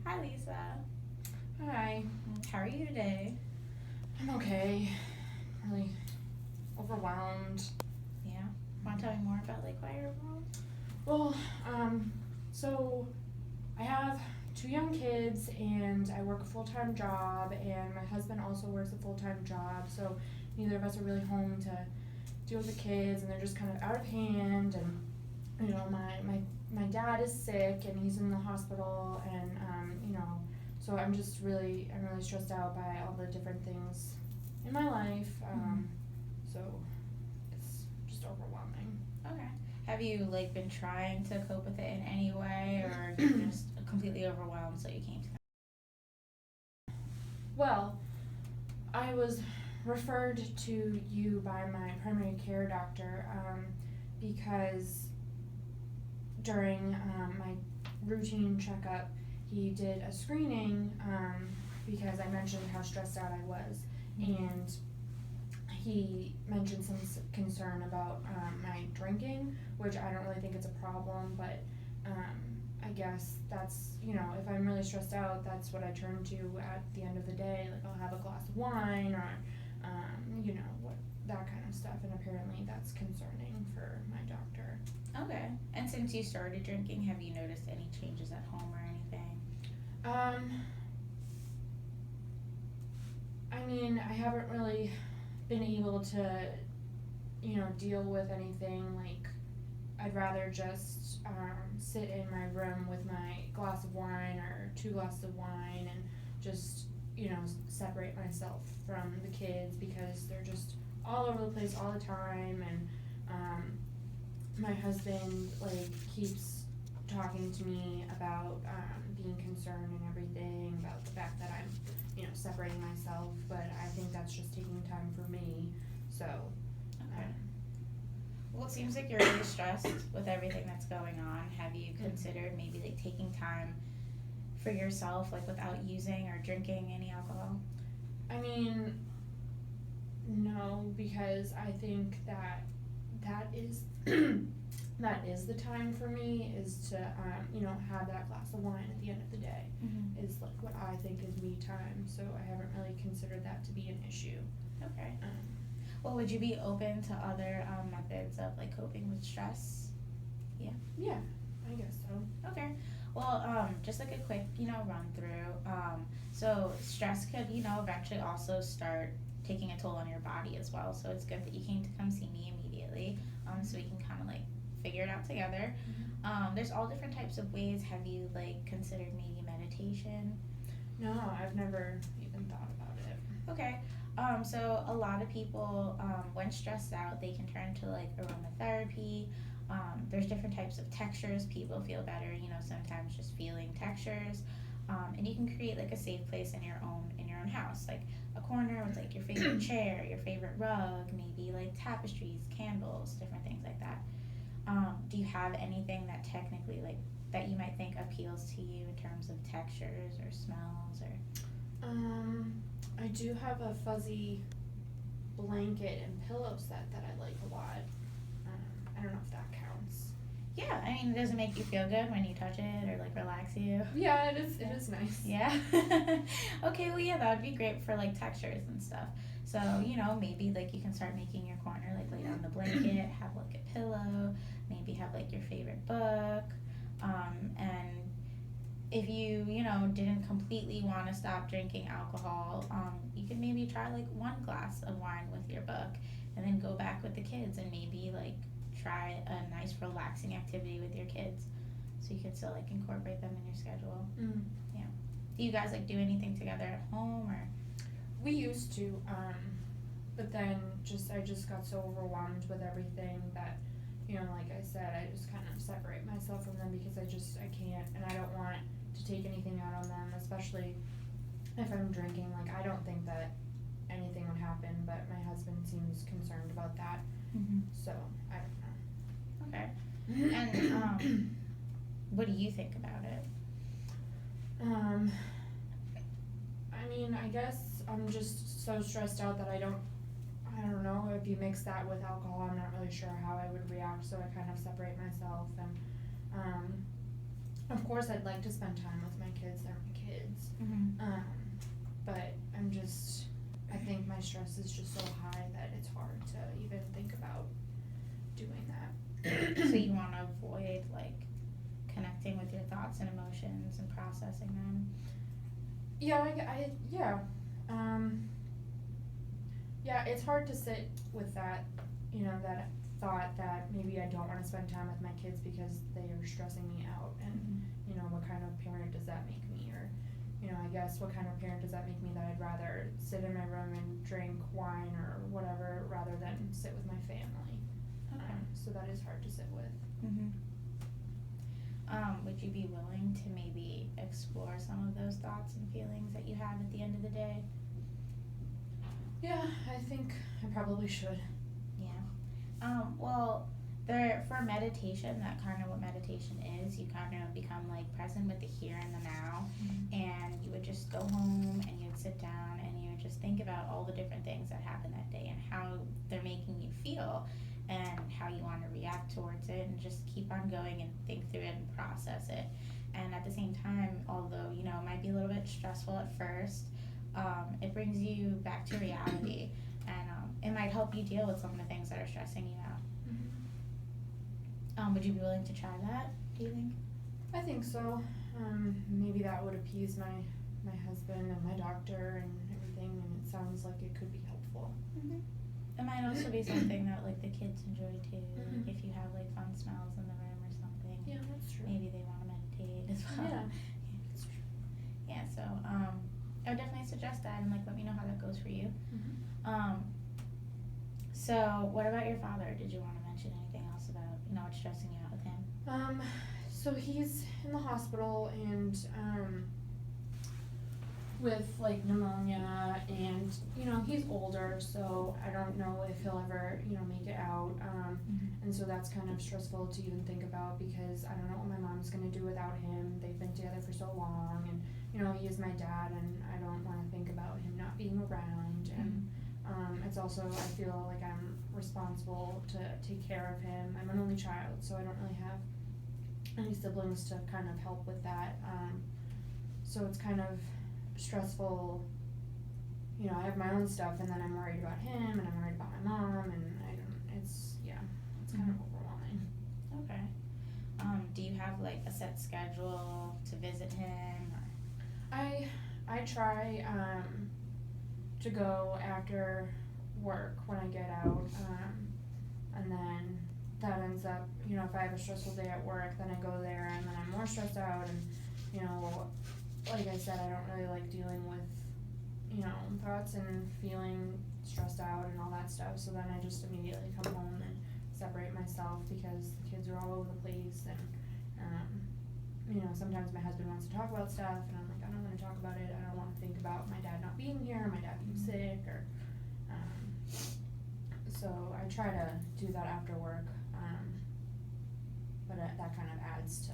Hi, Lisa. Hi. How are you today? I'm okay. Really overwhelmed. Yeah. Want to tell me more about like why you're wrong? Well, so I have two young kids and I work a full-time job and my husband also works a full-time job, so neither of us are really home to deal with the kids and they're just kind of out of hand and my dad is sick and he's in the hospital and so I'm really stressed out by all the different things in my life. So it's just overwhelming. Okay. Have you like been trying to cope with it in any way, or are you just completely overwhelmed so you came to? Well, I was referred to you by my primary care doctor because during my routine checkup, he did a screening because I mentioned how stressed out I was, and he mentioned some concern about my drinking, which I don't really think it's a problem, but I guess that's, if I'm really stressed out, that's what I turn to at the end of the day. Like, I'll have a glass of wine or, what that kind of stuff, and apparently that's concerning for my doctor. Okay. And since you started drinking, have you noticed any changes at home or anything? Um, I mean, I haven't really been able to, deal with anything. Like, I'd rather just sit in my room with my glass of wine or two glasses of wine and just, separate myself from the kids because they're just all over the place all the time. And my husband, like, keeps talking to me about being concerned and everything, about the fact that I'm, separating myself, but I think that's just taking time for me. So, Okay. Well, it seems like you're really stressed with everything that's going on. Have you considered maybe like taking time for yourself, like without using or drinking any alcohol? I mean, no, because I think that is that is the time for me, is to have that glass of wine at the end of the day, is like what I think is me time. So I haven't really considered that to be an issue. Okay. Well, would you be open to other methods of like coping with stress? Yeah. Yeah, I guess so. Okay. Well, just like a quick, run through. So stress could, eventually also start taking a toll on your body as well. So it's good that you came to come see me immediately, so we can kind of like figure it out together. There's all different types of ways. Have you like considered maybe meditation? No, I've never even thought about it. Okay. So a lot of people, when stressed out, they can turn to like aromatherapy. There's different types of textures. People feel better, sometimes just feeling textures. And you can create like a safe place in your own house, like a corner with like your favorite chair, your favorite rug, maybe like tapestries, candles, different things like that. Do you have anything that technically like that you might think appeals to you in terms of textures or smells or? I do have a fuzzy blanket and pillow set that I like a lot. I don't know if that counts. Yeah, I mean, does it make you feel good when you touch it or like relax you? Yeah, it is. It is nice. Yeah. Okay, well, yeah, that would be great for like textures and stuff. So, maybe like you can start making your corner, like lay down the blanket, have like a pillow, maybe have like your favorite book. And if you didn't completely want to stop drinking alcohol, you could maybe try like one glass of wine with your book and then go back with the kids and maybe like try a nice relaxing activity with your kids so you can still like incorporate them in your schedule. Yeah. Do you guys like do anything together at home or? We used to, but then I just got so overwhelmed with everything that, like I said, I just kind of separate myself from them because I can't, and I don't want to take anything out on them, especially if I'm drinking. Like, I don't think that anything would happen, but my husband seems concerned about that. So I don't know. Okay. And what do you think about it? I mean, I guess I'm just so stressed out that I don't know, if you mix that with alcohol, I'm not really sure how I would react, so I kind of separate myself, and Of course, I'd like to spend time with my kids. They're my kids. Mm-hmm. But I think my stress is just so high that it's hard to even think about doing that. So you want to avoid like connecting with your thoughts and emotions and processing them. Yeah, yeah, it's hard to sit with that, that thought that maybe I don't want to spend time with my kids because they are stressing me out, and what kind of parent does that make me, or I guess what kind of parent does that make me that I'd rather sit in my room and drink wine or whatever rather than sit with my family. Okay. So that is hard to sit with. Mm-hmm. Would you be willing to maybe explore some of those thoughts and feelings that you have at the end of the day? Yeah, I think I probably should. Yeah. Well, for meditation, that kind of what meditation is. You kind of become like present with the here and the now, and you would just go home and you'd sit down and you would just think about all the different things that happened that day and how they're making you feel and how you want to react towards it, and just keep on going and think through it and process it. And at the same time, although it might be a little bit stressful at first, it brings you back to reality, and it might help you deal with some of the things that are stressing you out. Would you be willing to try that, do you think? I think so. Maybe that would appease my husband and my doctor and everything, and it sounds like it could be helpful. Mm-hmm. It might also be something that like the kids enjoy too. Mm-hmm. Like if you have like fun smells in the room or something. Yeah, that's true. Maybe they want to meditate as well. Yeah, that's true. Yeah, so I would definitely suggest that, and like let me know how that goes for you. So what about your father? Did you want to mention anything else about what's stressing you out with him? So he's in the hospital and with like pneumonia, and he's older, so I don't know if he'll ever make it out, and so that's kind of stressful to even think about, because I don't know what my mom's gonna do without him. They've been together for so long, and he is my dad, and I don't want to think about him not being around, and it's also, I feel like I'm responsible to take care of him. I'm an only child, so I don't really have any siblings to kind of help with that, so it's kind of stressful. I have my own stuff, and then I'm worried about him, and I'm worried about my mom, and it's kind of overwhelming. Okay. Do you have like a set schedule to visit him, or? I try to go after work when I get out, and then that ends up, if I have a stressful day at work, then I go there, and then I'm more stressed out, and like I said, I don't really like dealing with thoughts and feeling stressed out and all that stuff, so then I just immediately come home and separate myself, because the kids are all over the place, and sometimes my husband wants to talk about stuff, and I'm like, I don't want to talk about it. I don't want to think about my dad not being here, or my dad being sick, or so I try to do that after work, but that kind of adds to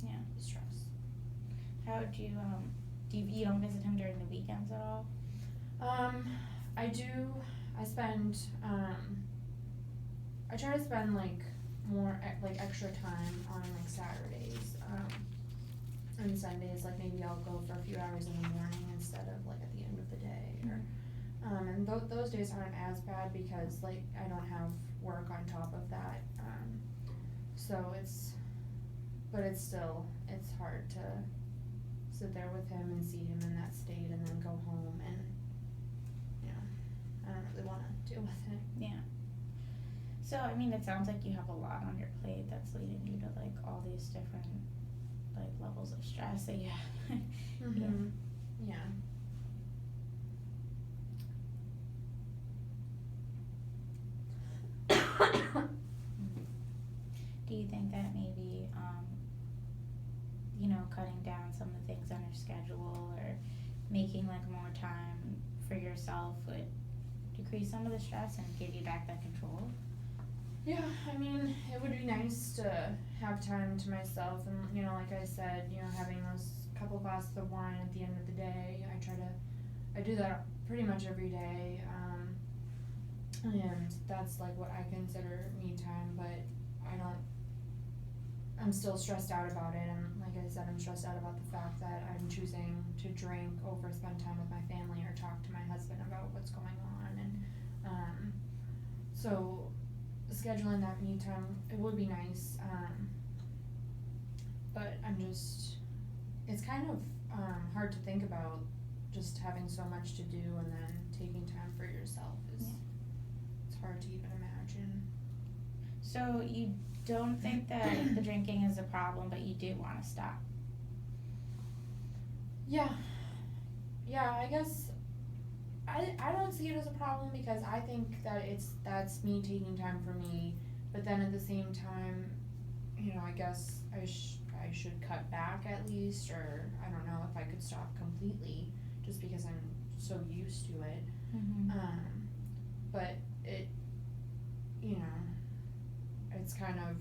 the stress. How would you you don't visit him during the weekends at all? I do. I try to spend like more extra time on like Saturdays, and Sundays. Like maybe I'll go for a few hours in the morning instead of like at the end of the day, or and those days aren't as bad because like I don't have work on top of that, so it's hard to sit there with him and see him in that state and then go home, and I don't really want to deal with it. Yeah. So I mean, it sounds like you have a lot on your plate that's leading you to like all these different like levels of stress that you have. Yeah. Do you think that maybe cutting down some of the things on your schedule, or making like more time for yourself would decrease some of the stress and give you back that control? Yeah, I mean, it would be nice to have time to myself, and like I said, having those couple glasses of wine at the end of the day. I do that pretty much every day, and that's like what I consider me time, but I'm still stressed out about it, and like I said, I'm stressed out about the fact that I'm choosing to drink over spend time with my family or talk to my husband about what's going on, and so scheduling that me time, it would be nice, but it's kind of hard to think about just having so much to do and then taking time for yourself is, it's hard to even imagine. So you don't think that the drinking is a problem, but you do want to stop? Yeah, I guess I don't see it as a problem because I think that that's me taking time for me, but then at the same time, I guess I should cut back at least, or I don't know if I could stop completely just because I'm so used to it. Mm-hmm. But it's kind of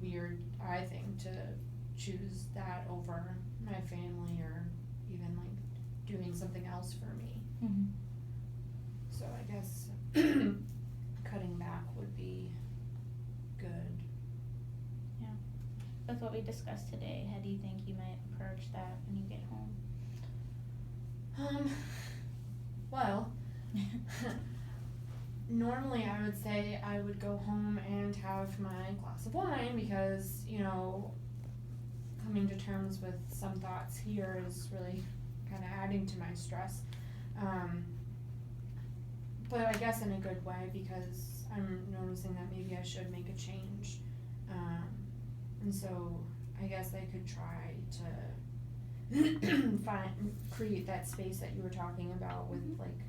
weird, I think, to choose that over my family or even like doing something else for me. Mm-hmm. So I guess cutting back would be good. With what we discussed today, how do you think you might approach that when you get home? Well, normally I would say I would go home and have my glass of wine because, coming to terms with some thoughts here is really kind of adding to my stress. But I guess in a good way because I'm noticing that maybe I should make a change. And so I guess I could try to create that space that you were talking about with like,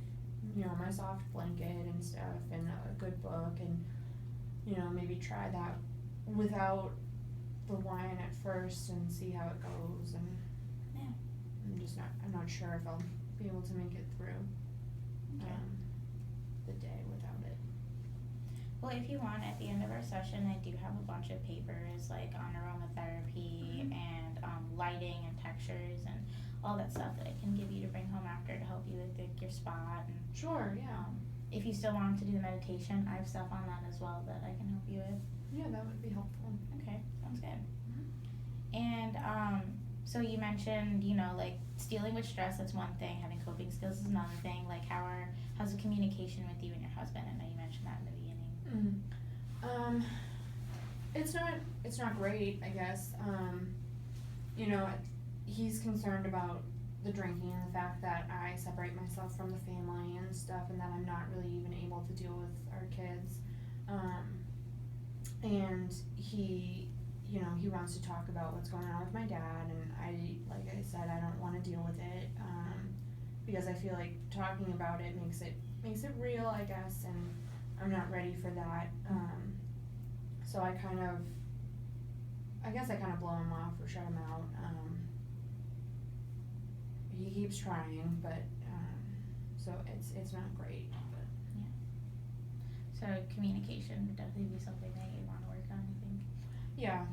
my soft blanket and stuff and a good book and, maybe try that without the wine at first and see how it goes and I'm not sure if I'll be able to make it through the day without it. Well, if you want, at the end of our session, I do have a bunch of papers like on aromatherapy and lighting and textures and all that stuff that I can give you to bring home after to help you with your spot. And sure, yeah. If you still want to do the meditation, I have stuff on that as well that I can help you with. Yeah, that would be helpful. Okay, sounds good. And so you mentioned, like dealing with stress, that's one thing. Having coping skills is another thing. Like how's the communication with you and your husband? I know you mentioned that in the beginning. It's not great, I guess. He's concerned about the drinking and the fact that I separate myself from the family and stuff and that I'm not really even able to deal with our kids. And he wants to talk about what's going on with my dad and like I said, I don't want to deal with it, because I feel like talking about it makes it real, I guess, and I'm not ready for that. So I guess I kind of blow him off or shut him out. He keeps trying, but so it's not great. But so communication would definitely be something that you want to work on, you think? Yeah.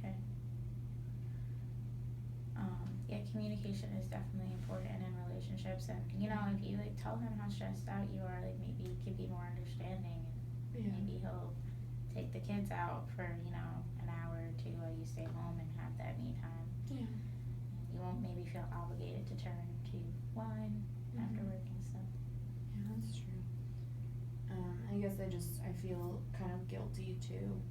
Okay. Communication is definitely important in relationships, and if you like tell him how stressed out you are, like maybe he could be more understanding, and maybe he'll take the kids out for an hour or two while you stay home and have that me time. Yeah. You won't maybe feel obligated to turn to wine after work and stuff. Yeah, that's true. I guess I feel kind of guilty too,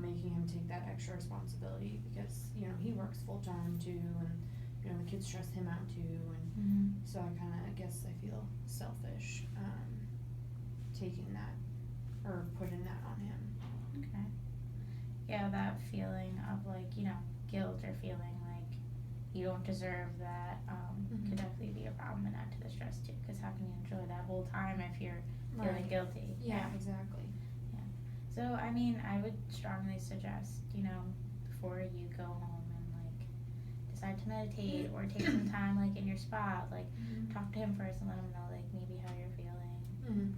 making him take that extra responsibility because, he works full time too and, the kids stress him out too and so I guess I feel selfish, taking that or putting that on him. Okay. Yeah, that feeling of like, guilt or feeling like you don't deserve that could definitely be a problem and add to the stress too, because how can you enjoy that whole time if you're feeling guilty? Yeah, exactly. Yeah. So, I would strongly suggest, before you go home and like decide to meditate or take some time like in your spot, like talk to him first and let him know like maybe how you're feeling.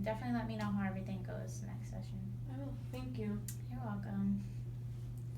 Definitely let me know how everything goes next session. I will. Thank you. You're welcome.